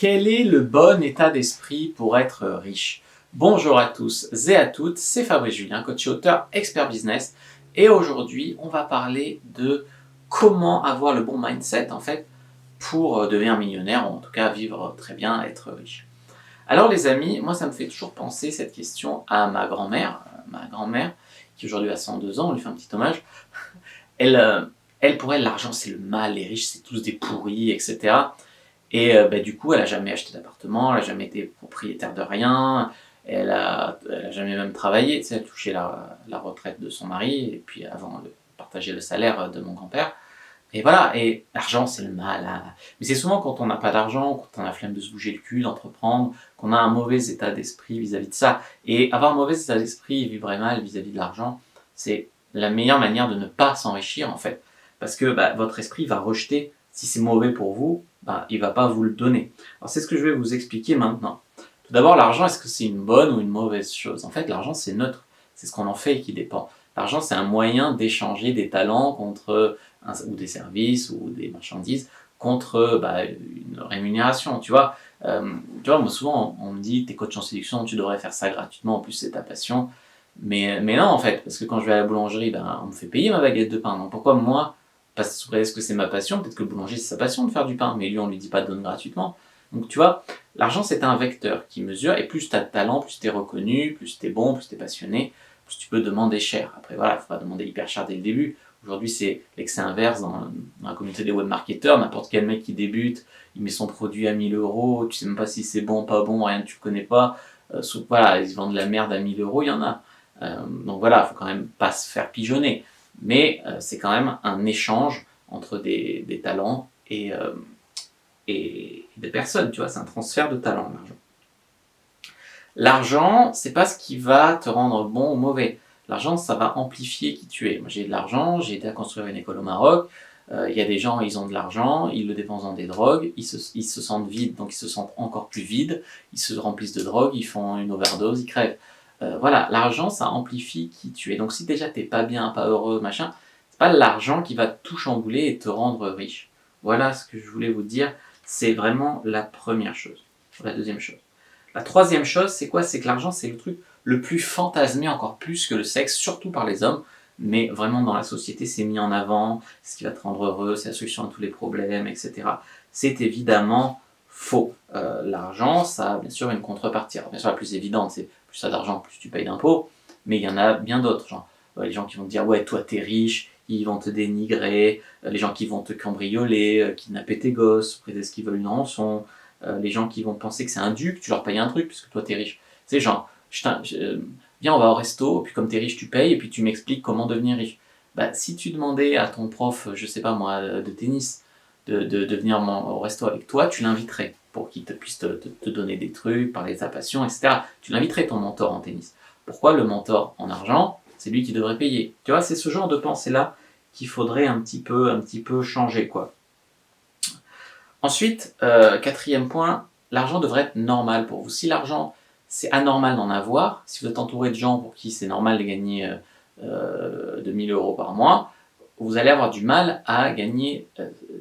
Quel est le bon état d'esprit pour être riche? Bonjour à tous et à toutes, c'est Fabrice Julien, coach et auteur, expert business. Et aujourd'hui, on va parler de comment avoir le bon mindset en fait pour devenir millionnaire, ou en tout cas vivre très bien, être riche. Alors les amis, moi ça me fait toujours penser cette question à ma grand-mère qui aujourd'hui a 102 ans, on lui fait un petit hommage. Elle, euh, elle pour elle, l'argent c'est le mal, les riches c'est tous des pourris, etc. Du coup, elle a jamais acheté d'appartement, elle a jamais été propriétaire de rien, elle a jamais même travaillé, tu sais, elle touchait la retraite de son mari, et puis avant, elle partageait le salaire de mon grand-père. Et voilà, et l'argent, c'est le mal, hein. Mais c'est souvent quand on n'a pas d'argent, quand on a la flemme de se bouger le cul, d'entreprendre, qu'on a un mauvais état d'esprit vis-à-vis de ça. Et avoir un mauvais état d'esprit et vivre mal vis-à-vis de l'argent, c'est la meilleure manière de ne pas s'enrichir, en fait. Parce que votre esprit va rejeter, si c'est mauvais pour vous, il va pas vous le donner. Alors c'est ce que je vais vous expliquer maintenant. Tout d'abord, l'argent, est-ce que c'est une bonne ou une mauvaise chose? En fait, l'argent, c'est neutre. C'est ce qu'on en fait qui dépend. L'argent, c'est un moyen d'échanger des talents contre ou des services ou des marchandises contre une rémunération, tu vois. Moi souvent on me dit t'es coach en séduction, tu devrais faire ça gratuitement, en plus c'est ta passion. Mais non en fait, parce que quand je vais à la boulangerie, on me fait payer ma baguette de pain. Donc pourquoi moi, parce que c'est ma passion, peut-être que le boulanger c'est sa passion de faire du pain, mais lui on lui dit pas de donner gratuitement. Donc tu vois, l'argent c'est un vecteur qui mesure, et plus tu as de talent, plus tu es reconnu, plus tu es bon, plus tu es passionné, plus tu peux demander cher. Après voilà, il ne faut pas demander hyper cher dès le début. Aujourd'hui, c'est l'excès inverse dans la communauté des webmarketeurs. N'importe quel mec qui débute, il met son produit à 1000 euros, tu sais même pas si c'est bon, pas bon, rien, tu le connais pas. Voilà, ils vendent de la merde à 1000 euros, il y en a. Donc voilà, il faut quand même pas se faire pigeonner. Mais c'est quand même un échange entre des talents et des personnes, tu vois, c'est un transfert de talent, l'argent. L'argent, c'est pas ce qui va te rendre bon ou mauvais. L'argent, ça va amplifier qui tu es. Moi, j'ai de l'argent, j'ai aidé à construire une école au Maroc. Il y a des gens, ils ont de l'argent, ils le dépensent dans des drogues, ils se sentent vides, donc ils se sentent encore plus vides, ils se remplissent de drogue, ils font une overdose, ils crèvent. Voilà, l'argent, ça amplifie qui tu es. Donc si déjà t'es pas bien, pas heureux, machin, c'est pas l'argent qui va tout chambouler et te rendre riche. Voilà ce que je voulais vous dire. C'est vraiment la première chose. La deuxième chose. La troisième chose, c'est quoi? C'est que l'argent, c'est le truc le plus fantasmé encore plus que le sexe, surtout par les hommes, mais vraiment dans la société, c'est mis en avant, c'est ce qui va te rendre heureux, c'est la solution à tous les problèmes, etc. C'est évidemment faux. L'argent, ça a bien sûr une contrepartie. Alors, bien sûr, la plus évidente, c'est plus ça d'argent, plus tu payes d'impôts, mais il y en a bien d'autres. Genre, les gens qui vont te dire, ouais, toi, t'es riche, ils vont te dénigrer, les gens qui vont te cambrioler, kidnapper tes gosses, prétendre qu'ils veulent une rançon, les gens qui vont penser que c'est un dû, que tu leur payes un truc puisque toi t'es riche. Tu sais, genre, viens, on va au resto, puis comme t'es riche, tu payes, et puis tu m'expliques comment devenir riche. Si tu demandais à ton prof, je sais pas moi, de tennis, de venir au resto avec toi, tu l'inviterais pour qu'il puisse te donner des trucs, parler de sa passion, etc. Tu l'inviterais ton mentor en tennis. Pourquoi le mentor en argent, c'est lui qui devrait payer? Tu vois, c'est ce genre de pensée-là qu'il faudrait un petit peu changer, quoi. Ensuite, quatrième point, l'argent devrait être normal pour vous. Si l'argent, c'est anormal d'en avoir, si vous êtes entouré de gens pour qui c'est normal de gagner 2000 euros par mois, vous allez avoir du mal à gagner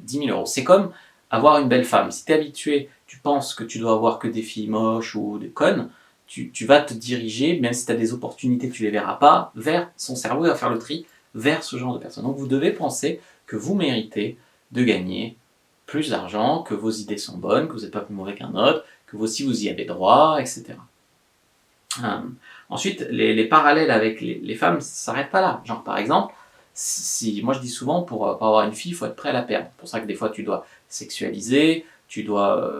10 000 euros. C'est comme avoir une belle femme. Si tu es habitué, tu penses que tu dois avoir que des filles moches ou des connes, tu vas te diriger, même si tu as des opportunités, tu ne les verras pas, vers son cerveau, il va faire le tri, vers ce genre de personnes. Donc vous devez penser que vous méritez de gagner plus d'argent, que vos idées sont bonnes, que vous n'êtes pas plus mauvais qu'un autre, que vous aussi vous y avez droit, etc. Ensuite, les parallèles avec les femmes ne s'arrêtent pas là. Genre par exemple, moi je dis souvent pour avoir une fille, il faut être prêt à la perdre. C'est pour ça que des fois tu dois sexualiser, tu dois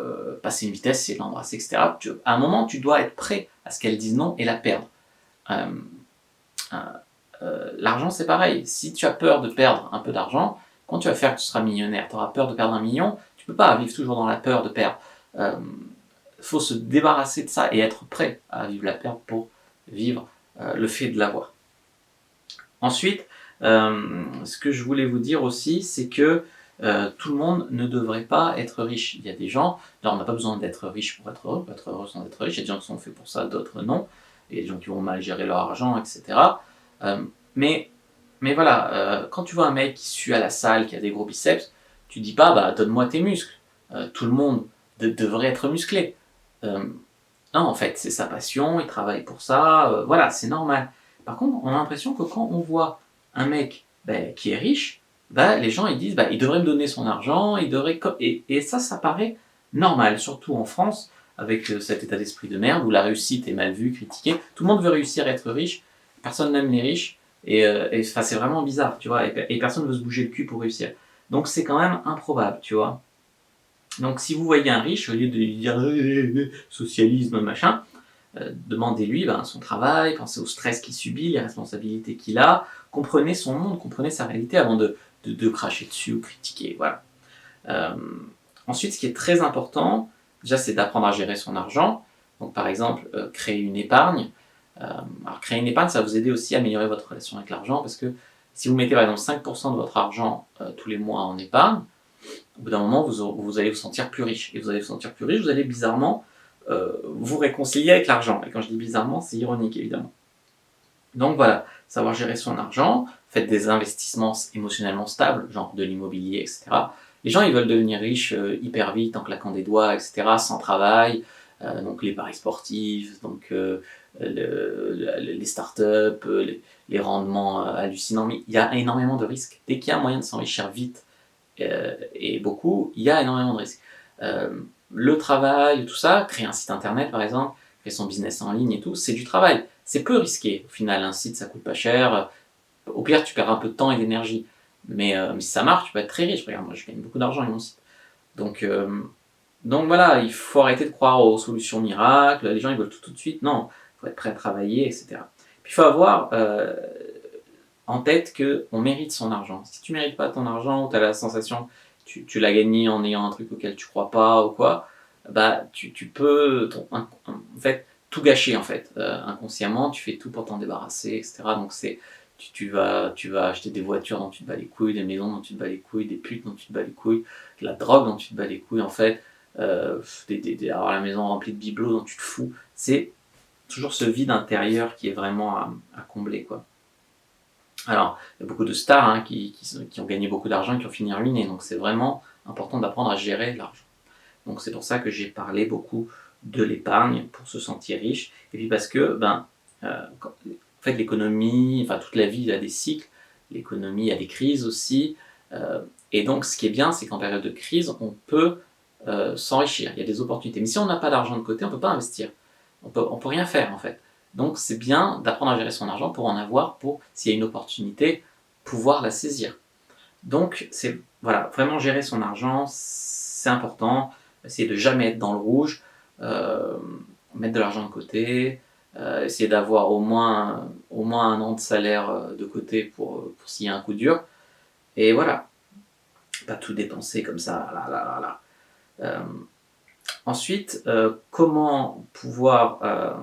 passer une vitesse et l'embrasser, etc. À un moment, tu dois être prêt à ce qu'elle dise non et la perdre. Euh, L'argent, c'est pareil. Si tu as peur de perdre un peu d'argent, quand tu vas faire que tu seras millionnaire, tu auras peur de perdre 1 million, tu ne peux pas vivre toujours dans la peur de perdre. Faut se débarrasser de ça et être prêt à vivre la perte pour vivre le fait de l'avoir. Ensuite, ce que je voulais vous dire aussi, c'est que tout le monde ne devrait pas être riche. Il y a des gens, alors on n'a pas besoin d'être riche pour être heureux, pas être heureux sans être riche, il y a des gens qui sont faits pour ça, d'autres non, il y a des gens qui vont mal gérer leur argent, etc. Euh, mais, mais voilà, quand tu vois un mec qui sue à la salle, qui a des gros biceps, tu dis pas, donne-moi tes muscles. Tout le monde devrait être musclé. Euh, non, en fait, c'est sa passion, il travaille pour ça, voilà, c'est normal. Par contre, on a l'impression que quand on voit un mec qui est riche, les gens ils disent il devrait me donner son argent, il devrait et ça paraît normal, surtout en France, avec cet état d'esprit de merde où la réussite est mal vue, critiquée. Tout le monde veut réussir à être riche, personne n'aime les riches, c'est vraiment bizarre, tu vois, et personne ne veut se bouger le cul pour réussir. Donc c'est quand même improbable, tu vois. Donc si vous voyez un riche, au lieu de lui dire socialisme, machin, demandez-lui son travail, pensez au stress qu'il subit, les responsabilités qu'il a, comprenez son monde, comprenez sa réalité avant de cracher dessus ou critiquer. Voilà. Euh, Ensuite, ce qui est très important, déjà, c'est d'apprendre à gérer son argent. Donc, par exemple, créer une épargne. Alors, créer une épargne, ça va vous aider aussi à améliorer votre relation avec l'argent parce que si vous mettez par exemple 5% de votre argent tous les mois en épargne, au bout d'un moment, vous allez vous sentir plus riche. Et vous allez vous sentir plus riche, vous allez bizarrement vous réconcilier avec l'argent. Et quand je dis bizarrement, c'est ironique évidemment. Donc voilà, savoir gérer son argent, faites des investissements émotionnellement stables, genre de l'immobilier, etc. Les gens, ils veulent devenir riches hyper vite en claquant des doigts, etc., sans travail. Donc les paris sportifs, donc les startups, les rendements hallucinants. Mais il y a énormément de risques. Dès qu'il y a un moyen de s'enrichir vite et beaucoup, il y a énormément de risques. Le travail, tout ça, créer un site internet par exemple, créer son business en ligne et tout, c'est du travail. C'est peu risqué au final, un site ça coûte pas cher. Au pire, tu perds un peu de temps et d'énergie. Mais si ça marche, tu peux être très riche. Regarde, moi je gagne beaucoup d'argent avec mon site. Donc, euh, donc voilà, il faut arrêter de croire aux solutions miracles. Les gens ils veulent tout de suite. Non, il faut être prêt à travailler, etc. Puis il faut avoir en tête qu'on mérite son argent. Si tu mérites pas ton argent, ou tu as la sensation que tu l'as gagné en ayant un truc auquel tu crois pas ou quoi, tu peux en fait tout gâcher en fait. Inconsciemment, tu fais tout pour t'en débarrasser, etc. Donc tu vas acheter des voitures dont tu te bats les couilles, des maisons dont tu te bats les couilles, des putes dont tu te bats les couilles, de la drogue dont tu te bats les couilles en fait, avoir la maison remplie de bibelots dont tu te fous. C'est toujours ce vide intérieur qui est vraiment à combler quoi. Alors, il y a beaucoup de stars qui ont gagné beaucoup d'argent et qui ont fini ruinés, donc c'est vraiment important d'apprendre à gérer l'argent. Donc c'est pour ça que j'ai parlé beaucoup de l'épargne pour se sentir riche, et puis parce que en fait l'économie, enfin toute la vie il y a des cycles, l'économie a des crises aussi, et donc ce qui est bien c'est qu'en période de crise on peut s'enrichir, il y a des opportunités. Mais si on n'a pas d'argent de côté, on ne peut pas investir, on peut rien faire en fait. Donc c'est bien d'apprendre à gérer son argent pour en avoir, pour, s'il y a une opportunité, pouvoir la saisir. Donc c'est voilà, vraiment gérer son argent, c'est important. Essayer de jamais être dans le rouge, euh, mettre de l'argent de côté, essayer d'avoir au moins un an de salaire de côté pour s'il y a un coup dur. Et voilà, pas tout dépenser comme ça. Là, là, là, là. Ensuite, comment pouvoir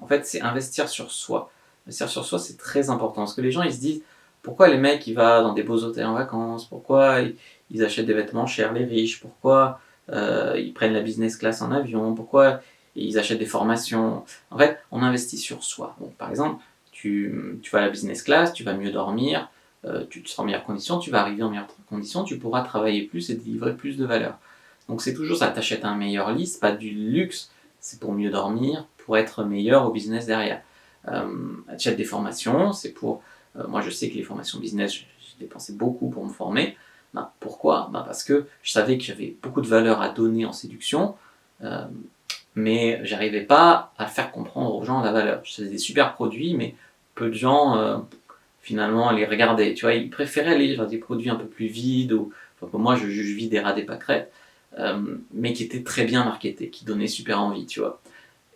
en fait, c'est investir sur soi. Investir sur soi, c'est très important. Parce que les gens, ils se disent, pourquoi les mecs, ils vont dans des beaux hôtels en vacances? Pourquoi ils achètent des vêtements chers, les riches? Pourquoi ils prennent la business class en avion? Pourquoi ils achètent des formations? En fait, on investit sur soi. Donc, par exemple, tu vas à la business class, tu vas mieux dormir, tu te sens en meilleures conditions, tu vas arriver en meilleures conditions, tu pourras travailler plus et délivrer plus de valeur. Donc c'est toujours ça, t'achètes un meilleur lit, c'est pas du luxe, c'est pour mieux dormir, pour être meilleur au business derrière. Achète des formations, c'est pour... moi je sais que les formations business, j'ai dépensé beaucoup pour me former. Pourquoi parce que je savais que j'avais beaucoup de valeur à donner en séduction, euh, mais j'arrivais pas à faire comprendre aux gens la valeur. Je faisais des super produits, mais peu de gens finalement les regardaient. Tu vois, ils préféraient aller vers des produits un peu plus vides, ou enfin, pour moi je juge vide et ras des pâquerettes, mais qui étaient très bien marketés, qui donnaient super envie, tu vois.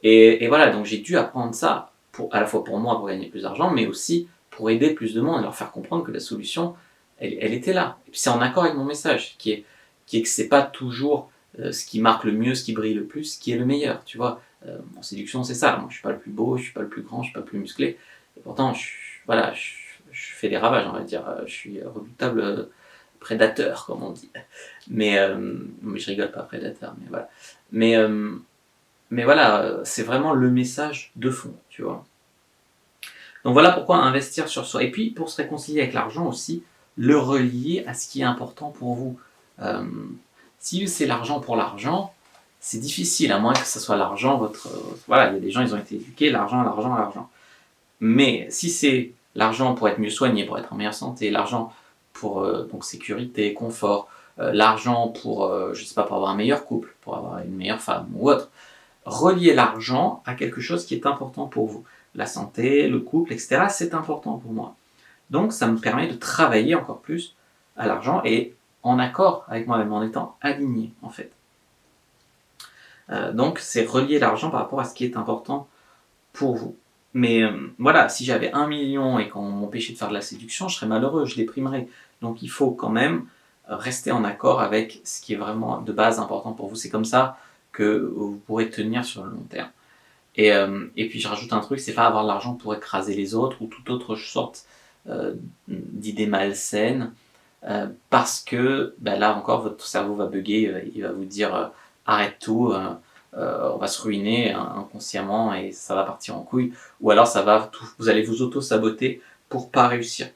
Et voilà, donc j'ai dû apprendre ça, à la fois pour moi, pour gagner plus d'argent, mais aussi pour aider plus de monde et leur faire comprendre que la solution, elle était là. Et puis c'est en accord avec mon message, qui est que c'est pas toujours ce qui marque le mieux, ce qui brille le plus, qui est le meilleur, tu vois. En séduction, c'est ça. Moi, je suis pas le plus beau, je suis pas le plus grand, je suis pas le plus musclé. Et pourtant, voilà, je fais des ravages, on va dire. Je suis redoutable prédateur, comme on dit. Mais je rigole pas, prédateur, mais voilà. Mais, euh, mais voilà, c'est vraiment le message de fond, tu vois. Donc voilà pourquoi investir sur soi. Et puis, pour se réconcilier avec l'argent aussi, le relier à ce qui est important pour vous. Euh, Si c'est l'argent pour l'argent, c'est difficile, à moins que ce soit l'argent, voilà, il y a des gens, ils ont été éduqués, l'argent, l'argent, l'argent. Mais si c'est l'argent pour être mieux soigné, pour être en meilleure santé, l'argent pour donc sécurité, confort, l'argent pour, je sais pas, pour avoir un meilleur couple, pour avoir une meilleure femme ou autre, relier l'argent à quelque chose qui est important pour vous. La santé, le couple, etc., c'est important pour moi. Donc ça me permet de travailler encore plus à l'argent et en accord avec moi-même, en étant aligné en fait. Donc c'est relier l'argent par rapport à ce qui est important pour vous. Mais voilà, si j'avais 1 million et qu'on m'empêchait de faire de la séduction, je serais malheureux, je déprimerais. Donc il faut quand même rester en accord avec ce qui est vraiment de base important pour vous. C'est comme ça que vous pourrez tenir sur le long terme. Et puis je rajoute un truc, c'est pas avoir l'argent pour écraser les autres ou toute autre sorte d'idées malsaines, parce que là encore votre cerveau va bugger, il va vous dire arrête tout, on va se ruiner inconsciemment et ça va partir en couille, ou alors vous allez vous auto-saboter pour pas réussir.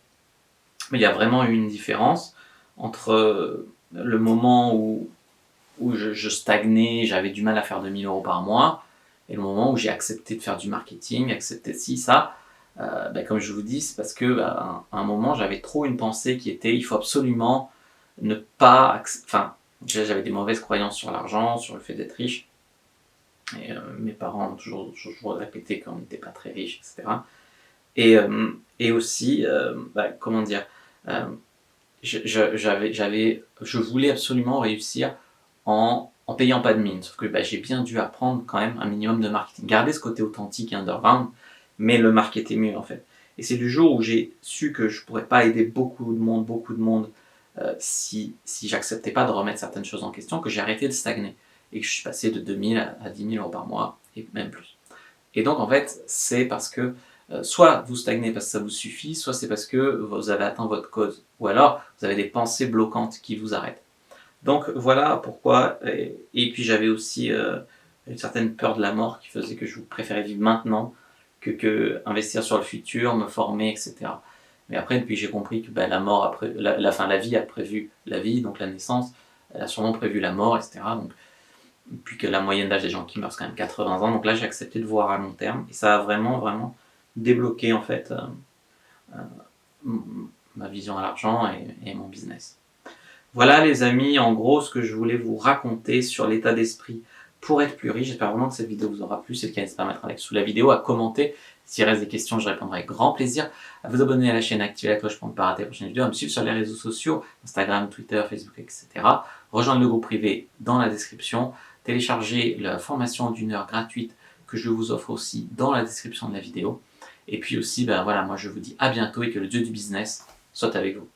Mais il y a vraiment une différence entre le moment où je stagnais, j'avais du mal à faire 2000 € par mois, et le moment où j'ai accepté de faire du marketing, accepté ci, ça. Comme je vous dis, c'est parce que à un moment j'avais trop une pensée qui était il faut absolument ne pas, enfin déjà j'avais des mauvaises croyances sur l'argent, sur le fait d'être riche, et mes parents ont toujours répété qu'on n'était pas très riche, etc. Et aussi comment dire, je voulais absolument réussir en payant pas de mine, sauf que j'ai bien dû apprendre quand même un minimum de marketing, garder ce côté authentique et underground, mais le marketer mieux en fait. Et c'est du jour où j'ai su que je pourrais pas aider beaucoup de monde si j'acceptais pas de remettre certaines choses en question, que j'ai arrêté de stagner et que je suis passé de 2000 à 10 000 € par mois et même plus. Et donc en fait c'est parce que soit vous stagnez parce que ça vous suffit, soit c'est parce que vous avez atteint votre cause, ou alors vous avez des pensées bloquantes qui vous arrêtent. Donc voilà pourquoi, et puis j'avais aussi une certaine peur de la mort qui faisait que je préférais vivre maintenant que investir sur le futur, me former, etc. Mais après, depuis j'ai compris que la mort après, la vie a prévu la vie, donc la naissance, elle a sûrement prévu la mort, etc. Donc, puis que la moyenne d'âge des gens qui meurent c'est quand même 80 ans, donc là j'ai accepté de voir à long terme, et ça a vraiment débloqué en fait ma vision à l'argent et mon business. Voilà les amis, en gros ce que je voulais vous raconter sur l'état d'esprit pour être plus riche. J'espère vraiment que cette vidéo vous aura plu. Si c'est le cas, n'hésitez pas à mettre un like sous la vidéo, à commenter. S'il reste des questions, je répondrai avec grand plaisir. À vous abonner à la chaîne, activer la cloche pour ne pas rater les prochaines vidéos, à me suivre sur les réseaux sociaux, Instagram, Twitter, Facebook, etc. Rejoindre le groupe privé dans la description. Télécharger la formation d'1 heure gratuite que je vous offre aussi dans la description de la vidéo. Et puis aussi, moi je vous dis à bientôt et que le dieu du business soit avec vous.